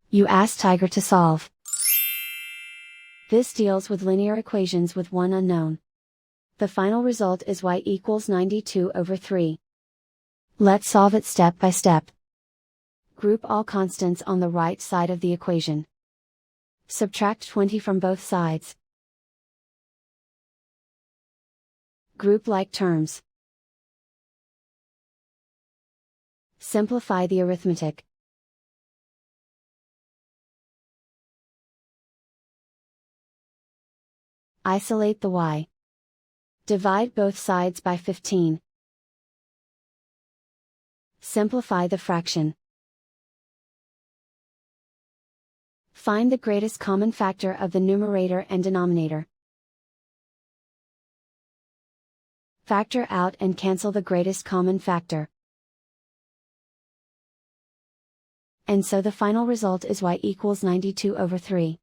You ask Tiger to solve. This deals with linear equations with one unknown. The final result is y equals 92/3. Let's solve it step by step. Group all constants on the right side of the equation. Subtract 20 from both sides. Group like terms. Simplify the arithmetic. Isolate the y. Divide both sides by 15. Simplify the fraction. Find the greatest common factor of the numerator and denominator. Factor out and cancel the greatest common factor. And so the final result is y equals 92/3.